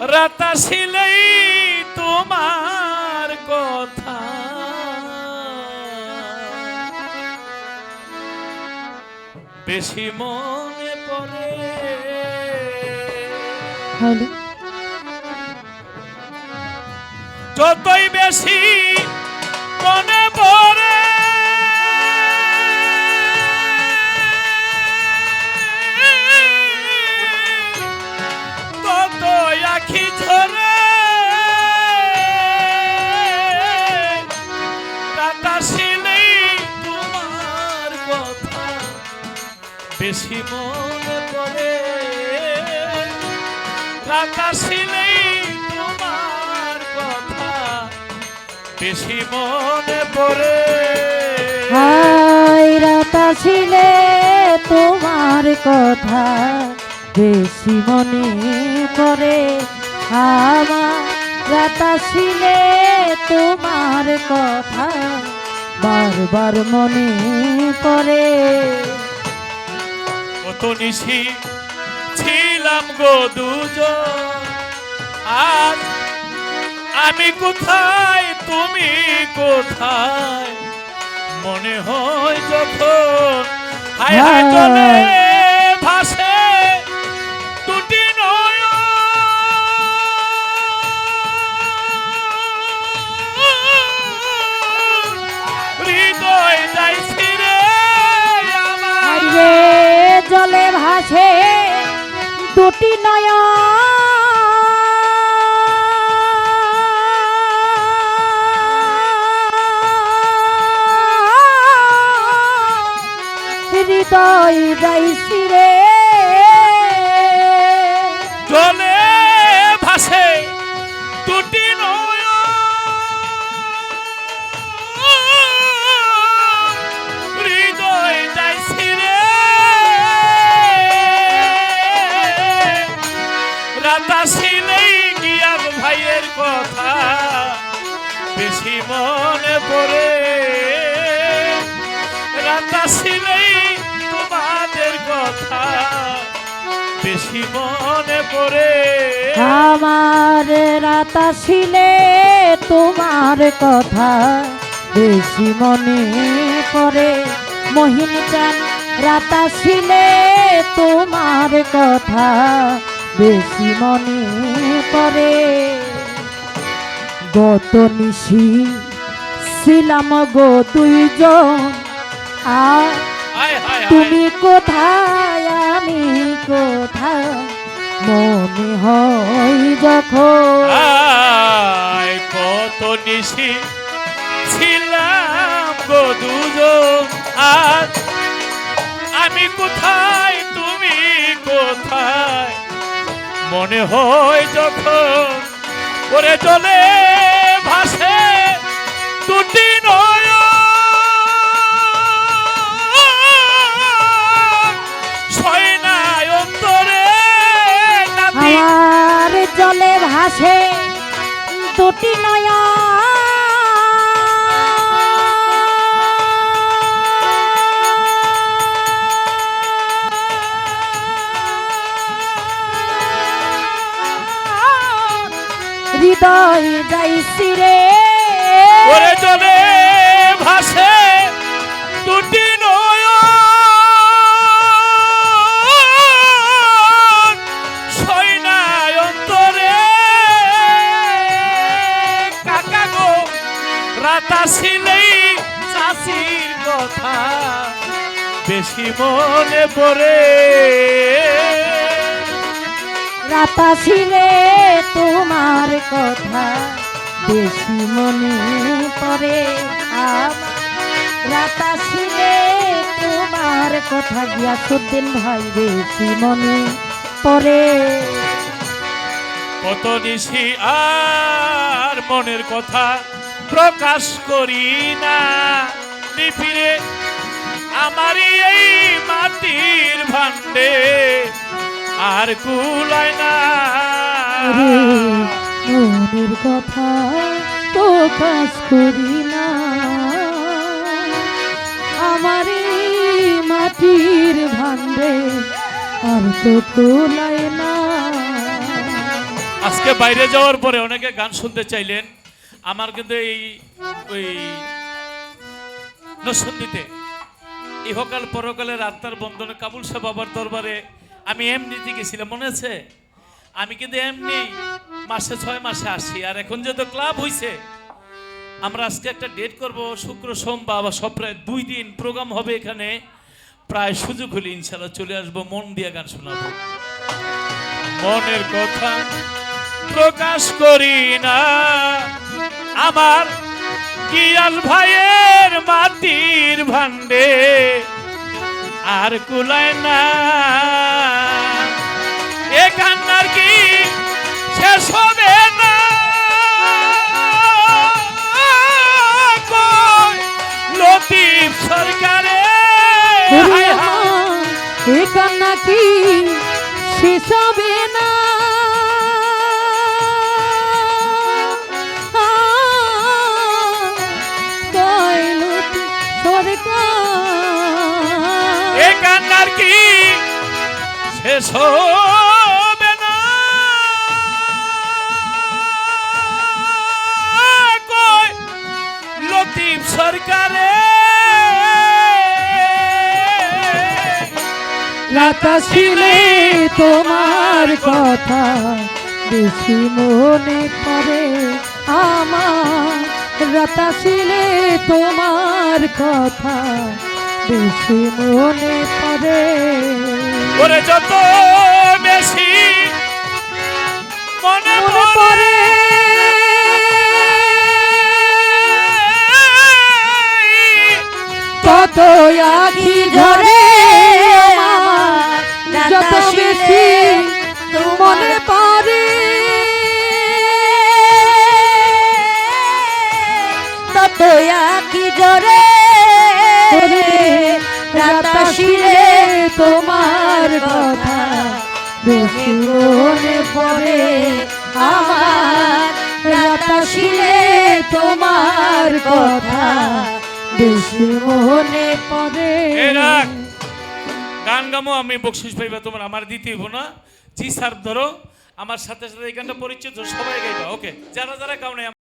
রাত আসিলেই তোমার কথা বেশি মনে পড়ে। যতই বেশি মনে পড়ে ততই আখি ঝরে। রাত আসিলেই তোমার কথা বেশি মনে পড়ে। রাত আসিলেই তোমার কথা বেশি মনে পড়ে। হায় রাত আসিলে তোমার কথা বেশি মনে পড়ে। আমার রাত আসিলে তোমার কথা বারবার মনে পড়ে। কত নিশি ছিলাম গো দুজন, আর আমি কোথায় তুমি কোথায় মনে হয় যখন। হায় হায় জলে ভাসে দুটি নয়ন, হৃদয় যায় ছিঁড়ে আমার। জলে ভাসে দুটি নয়ন, হৃদয় যাইছি রে। জলে ভাসে দুটি নয়ন, হৃদয় যাইছি রে। রাত আসিলেই গিয়ার ভাইয়ের কথা বেশি মনে পড়ে। রাত আসিলেই তোমাদের কথা বেশি মনে পড়ে। আমার রাত আসিলে তোমার কথা বেশি মনে পড়ে। মহিন চান রাত আসিলে তোমার কথা বেশি মনে পড়ে। গত নিশি ছিলাম গো দুইজন, আর হায় হায় তুমি কোথায় আমি কোথায় মনে হয় যখন। হায় কত নিশি ছিলাম গো দুজন, আর আমি কোথায় তুমি কোথায় মনে হয় যখন। ওরে জলে ভাসে দুটি নয়ন, সয়নায় অন্তরে নাতি। আমার জলে ভাসে দুটি নয়ন, হৃদয় যাইছি রে। ওরে জলে ভাসে দুটি নয়ন, সয়নায় অন্তরে কাকা গো। রাত আসিলেই চাষির কথা বেশি মনে পড়ে। রাত আসিলে তোমার কথা বেশি মনে পড়ে। আমার রাত আসিলে তোমার কথা গিয়াসুদ্দিন ভাই বেশি মনে পড়ে। কত নিশি আর মনের কথা প্রকাশ করি না নিপিরে আমারই এই মাটির ভান্ডে আর কুলায় না। মনের কথা প্রকাশ করি না, আমার মাটির ভান্ডে আর তো কুলায় না। আজকে বাইরে যাওয়ার পরে অনেকে গান শুনতে চাইলেন। আমার কিন্তু এই ওই নসন্দিতে ইহকাল পরকালের আত্মার বন্ধনে কাবুল শাহ বাবার দরবারে আমি এমনিতে গেছিলাম, মনে আছে? আমি কিন্তু এমনি মাসে 6 মাসে আসি। আর এখন যেহেতু ক্লাব হইছে, আমরা আজকে একটা ডেট করব, শুক্র সোমবার বা সপ্তাহে 2 দিন প্রোগ্রাম হবে এখানে। প্রায় সুযোগ হলে ইনশাল্লাহ চলে আসবো, মন দিয়ে গান শোনাবো। মনের কথা প্রকাশ করি না, আমার গিয়াস ভাইয়ের মাটির ভান্ডে আর কুলায় না। এ কান্নার কি শেষ হবে না? কই লতিফ সরকারে হায় হায়, এ কান্না কি শেষ হবে না? এ কান্নার কি শেষ হবে না? কই লতিফ সরকারে রাতাসিলে তোমার কথা বেশি মনে পড়ে আমার, রাতাসিলে তোমার কথা বেশি মনে পড়ে। ওরে যত বেশি মনে পড়ে কত আখি ঝরে আমার, যত বেশি মনে পড়ে তত আখি ঝরে। রাতাসিলে তোমার কথা বেশি মনে পড়ে আমার, রাতাসিলে তোমার কথা বেশি মনে পড়ে। গান গামো, আমি বকশিস পাইবা তোমার, আমার দিতে হইব না। জি স্যার ধরো, আমার সাথে সাথে এই গানটা পরিচিত সবাই গাইবা। ওকে, যারা যারা গাও নাই